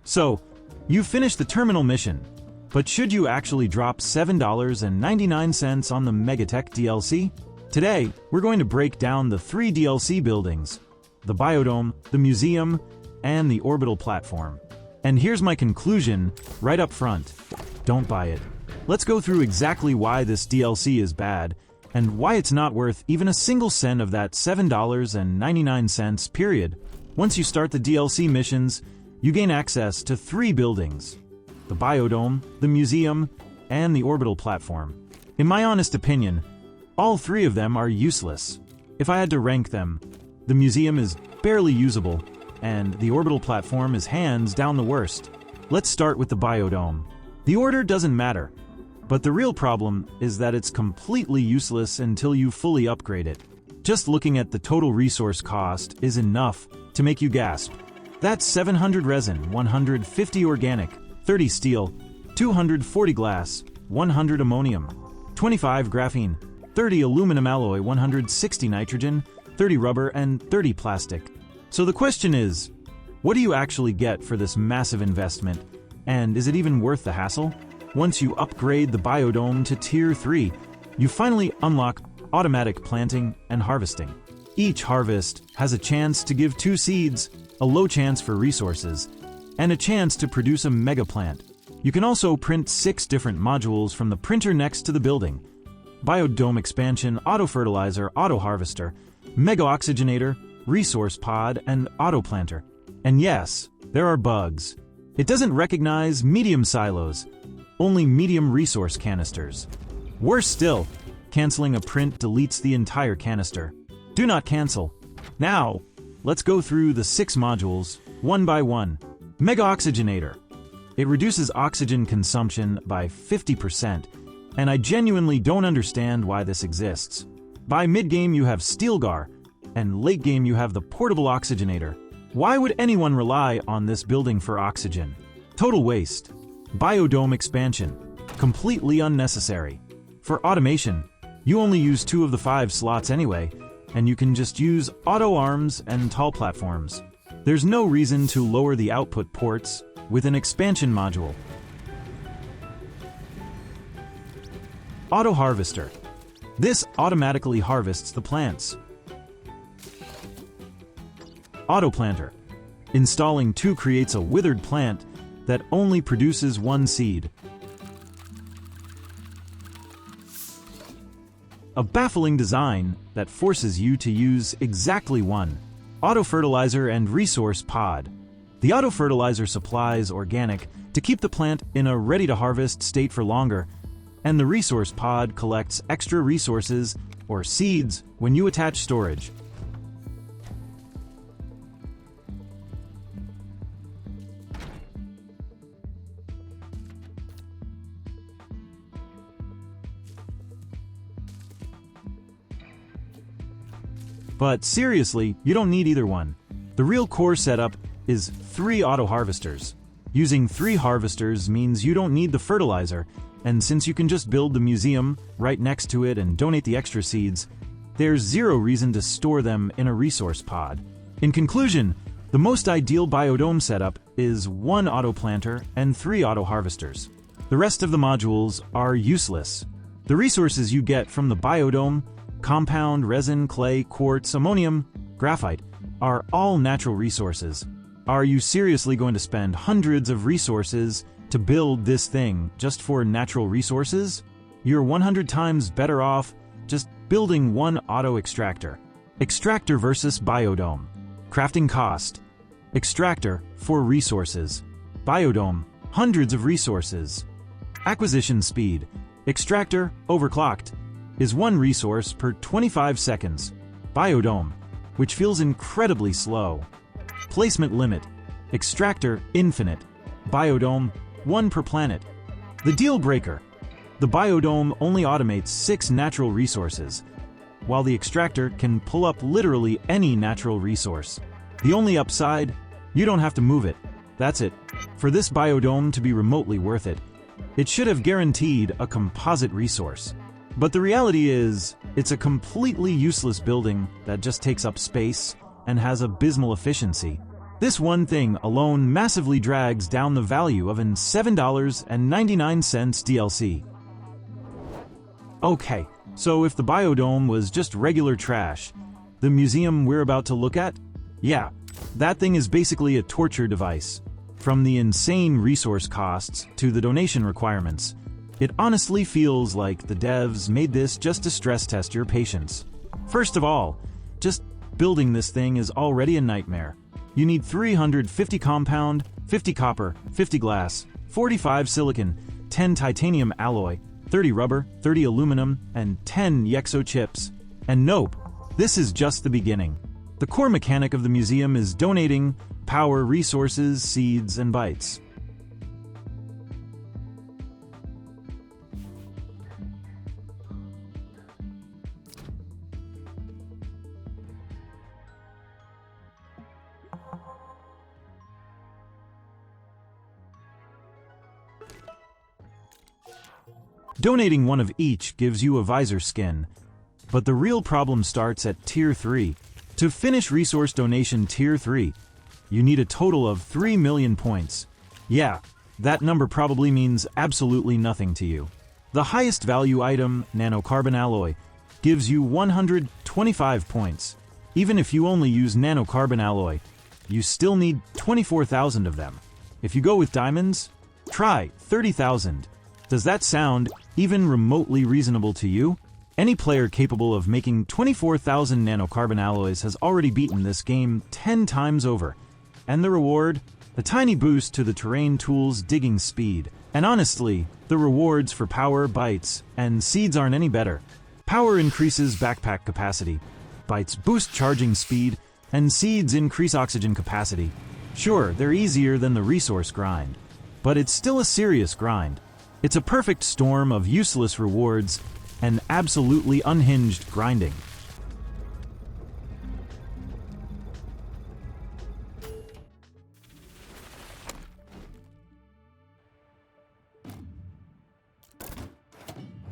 So, you finished the terminal mission, but should you actually drop $7.99 on the Megatech DLC? Today, we're going to break down the 3 DLC buildings: the Biodome, the Museum, and the Orbital Platform. And here's my conclusion right up front: don't buy it. Let's go through exactly why this DLC is bad, and why it's not worth even a single cent of that $7.99 period. Once you start the DLC missions, you gain access to 3 buildings: the Biodome, the Museum, and the Orbital Platform. In my honest opinion, all 3 of them are useless. If I had to rank them, the Museum is barely usable, and the Orbital Platform is hands down the worst. Let's start with the Biodome. The order doesn't matter, but the real problem is that it's completely useless until you fully upgrade it. Just looking at the total resource cost is enough to make you gasp. That's 700 resin, 150 organic, 30 steel, 240 glass, 100 ammonium, 25 graphene, 30 aluminum alloy, 160 nitrogen, 30 rubber, and 30 plastic. So the question is, what do you actually get for this massive investment? And is it even worth the hassle? Once you upgrade the Biodome to Tier 3, you finally unlock automatic planting and harvesting. Each harvest has a chance to give 2 seeds, a low chance for resources, and a chance to produce a mega plant. You can also print 6 different modules from the printer next to the building: Biodome Expansion, Auto Fertilizer, Auto Harvester, Mega Oxygenator, Resource Pod, and Auto Planter. And yes, there are bugs. It doesn't recognize medium silos, only medium resource canisters. Worse still, canceling a print deletes the entire canister. Do not cancel. Now, let's go through the 6 modules, one by one. Mega Oxygenator. It reduces oxygen consumption by 50%, and I genuinely don't understand why this exists. By mid-game you have Steelgar, and late-game you have the Portable Oxygenator. Why would anyone rely on this building for oxygen? Total waste. Biodome Expansion. Completely unnecessary. For automation, you only use 2 of the 5 slots anyway, and you can just use auto arms and tall platforms. There's no reason to lower the output ports with an expansion module. Auto Harvester. This automatically harvests the plants. Auto Planter. Installing 2 creates a withered plant that only produces 1 seed. A baffling design that forces you to use exactly 1. Auto Fertilizer and Resource Pod. The Auto Fertilizer supplies organic to keep the plant in a ready-to-harvest state for longer, and the Resource Pod collects extra resources or seeds when you attach storage. But seriously, you don't need either one. The real core setup is 3 auto harvesters. Using 3 harvesters means you don't need the fertilizer, and since you can just build the museum right next to it and donate the extra seeds, there's 0 reason to store them in a resource pod. In conclusion, the most ideal Biodome setup is 1 auto planter and 3 auto harvesters. The rest of the modules are useless. The resources you get from the Biodome, compound, resin, clay, quartz, ammonium, graphite, are all natural resources. Are you seriously going to spend hundreds of resources to build this thing just for natural resources? You're 100 times better off just building 1 auto extractor. Extractor versus Biodome. Crafting cost. Extractor, 4 resources. Biodome, hundreds of resources. Acquisition speed. Extractor, overclocked, is 1 resource per 25 seconds. Biodome, which feels incredibly slow. Placement limit. Extractor, infinite. Biodome, 1 per planet. The deal breaker. The Biodome only automates 6 natural resources, while the extractor can pull up literally any natural resource. The only upside, you don't have to move it. That's it. For this Biodome to be remotely worth it, it should have guaranteed a composite resource. But the reality is, it's a completely useless building that just takes up space and has abysmal efficiency. This one thing alone massively drags down the value of an $7.99 DLC. Okay, so if the Biodome was just regular trash, the museum we're about to look at? Yeah, that thing is basically a torture device. From the insane resource costs to the donation requirements, it honestly feels like the devs made this just to stress test your patience. First of all, just building this thing is already a nightmare. You need 350 compound, 50 copper, 50 glass, 45 silicon, 10 titanium alloy, 30 rubber, 30 aluminum, and 10 Yexo chips. And nope, this is just the beginning. The core mechanic of the museum is donating power, resources, seeds, and bytes. Donating one of each gives you a visor skin, but the real problem starts at Tier 3. To finish resource donation Tier 3, you need a total of 3 million points. Yeah, that number probably means absolutely nothing to you. The highest value item, nanocarbon alloy, gives you 125 points. Even if you only use nanocarbon alloy, you still need 24,000 of them. If you go with diamonds, try 30,000. Does that sound even remotely reasonable to you? Any player capable of making 24,000 nanocarbon alloys has already beaten this game 10 times over. And the reward? A tiny boost to the terrain tool's digging speed. And honestly, the rewards for power, bytes, and seeds aren't any better. Power increases backpack capacity, bytes boost charging speed, and seeds increase oxygen capacity. Sure, they're easier than the resource grind, but it's still a serious grind. It's a perfect storm of useless rewards and absolutely unhinged grinding.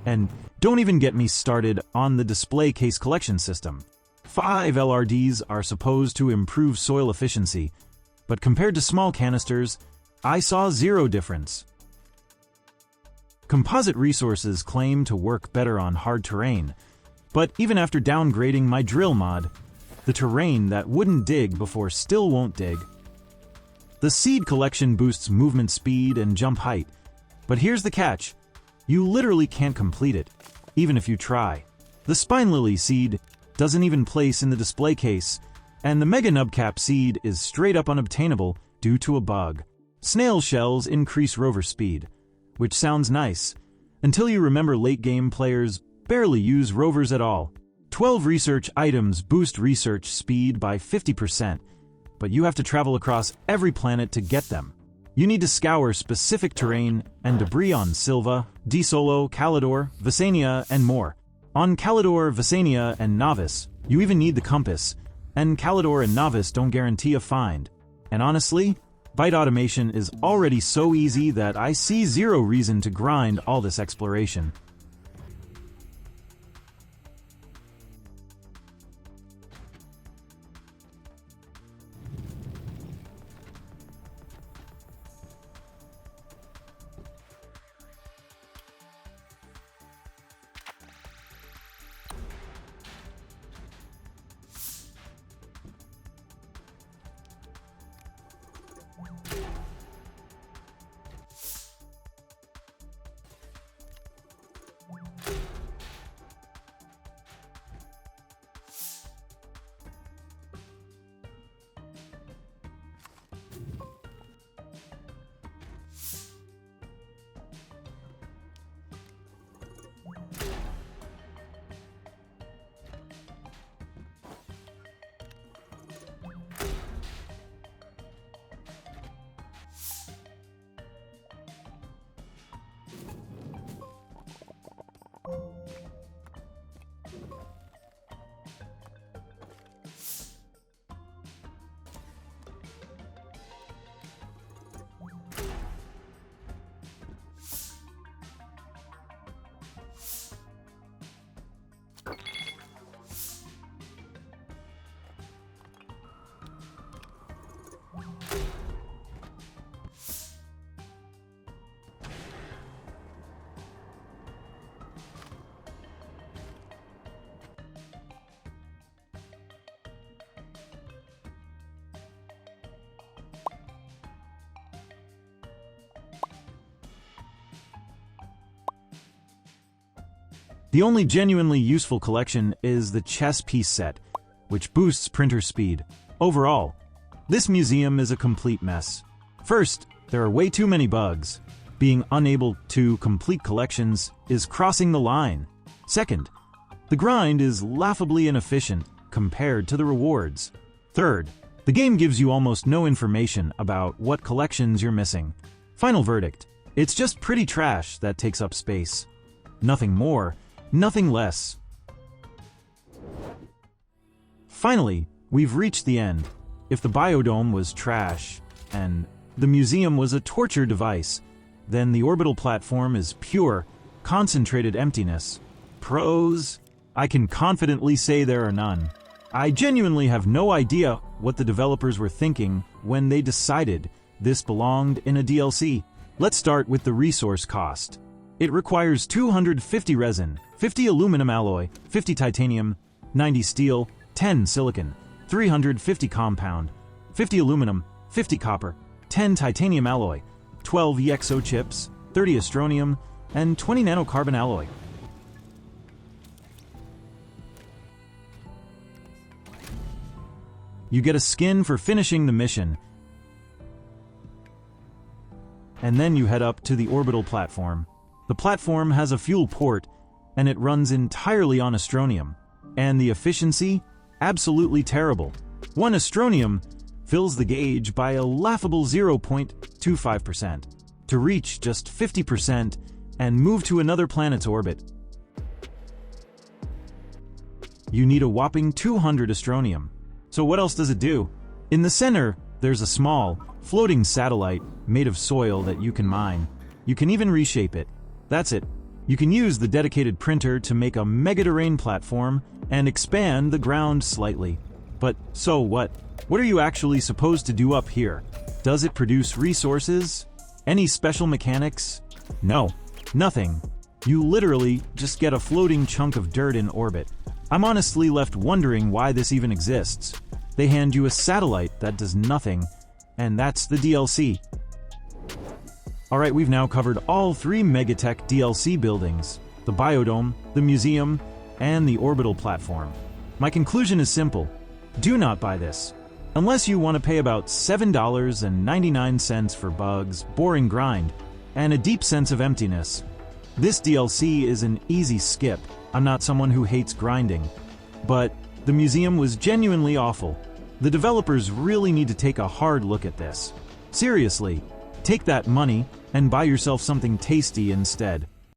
And don't even get me started on the display case collection system. 5 LRDs are supposed to improve soil efficiency, but compared to small canisters, I saw zero difference. Composite resources claim to work better on hard terrain, but even after downgrading my drill mod, the terrain that wouldn't dig before still won't dig. The seed collection boosts movement speed and jump height, but here's the catch. You literally can't complete it, even if you try. The Spine Lily seed doesn't even place in the display case, and the Mega Nubcap seed is straight up unobtainable due to a bug. Snail shells increase rover speed, which sounds nice, until you remember late-game players barely use rovers at all. 12 research items boost research speed by 50%, but you have to travel across every planet to get them. You need to scour specific terrain and debris on Silva, Desolo, Calidor, Visania, and more. On Calidor, Visania, and Novice, you even need the compass, and Calidor and Novice don't guarantee a find. And honestly, byte automation is already so easy that I see zero reason to grind all this exploration. The only genuinely useful collection is the chess piece set, which boosts printer speed. Overall, this museum is a complete mess. First, there are way too many bugs. Being unable to complete collections is crossing the line. Second, the grind is laughably inefficient compared to the rewards. Third, the game gives you almost no information about what collections you're missing. Final verdict, it's just pretty trash that takes up space. Nothing more, nothing less. Finally, we've reached the end. If the Biodome was trash, and the museum was a torture device, then the Orbital Platform is pure, concentrated emptiness. Pros? I can confidently say there are none. I genuinely have no idea what the developers were thinking when they decided this belonged in a DLC. Let's start with the resource cost. It requires 250 resin, 50 aluminum alloy, 50 titanium, 90 steel, 10 silicon, 350 compound, 50 aluminum, 50 copper, 10 titanium alloy, 12 EXO chips, 30 astronium, and 20 nanocarbon alloy. You get a skin for finishing the mission, and then you head up to the Orbital Platform. The platform has a fuel port, and it runs entirely on astronium. And the efficiency? Absolutely terrible. One astronium fills the gauge by a laughable 0.25%, to reach just 50% and move to another planet's orbit. You need a whopping 200 astronium. So what else does it do? In the center, there's a small, floating satellite made of soil that you can mine. You can even reshape it. That's it. You can use the dedicated printer to make a mega-terrain platform and expand the ground slightly. But so what? What are you actually supposed to do up here? Does it produce resources? Any special mechanics? No, nothing. You literally just get a floating chunk of dirt in orbit. I'm honestly left wondering why this even exists. They hand you a satellite that does nothing, and that's the DLC. Alright, we've now covered all 3 Megatech DLC buildings, the Biodome, the Museum, and the Orbital Platform. My conclusion is simple. Do not buy this. Unless you want to pay about $7.99 for bugs, boring grind, and a deep sense of emptiness. This DLC is an easy skip. I'm not someone who hates grinding. But the museum was genuinely awful. The developers really need to take a hard look at this. Seriously, take that money and buy yourself something tasty instead.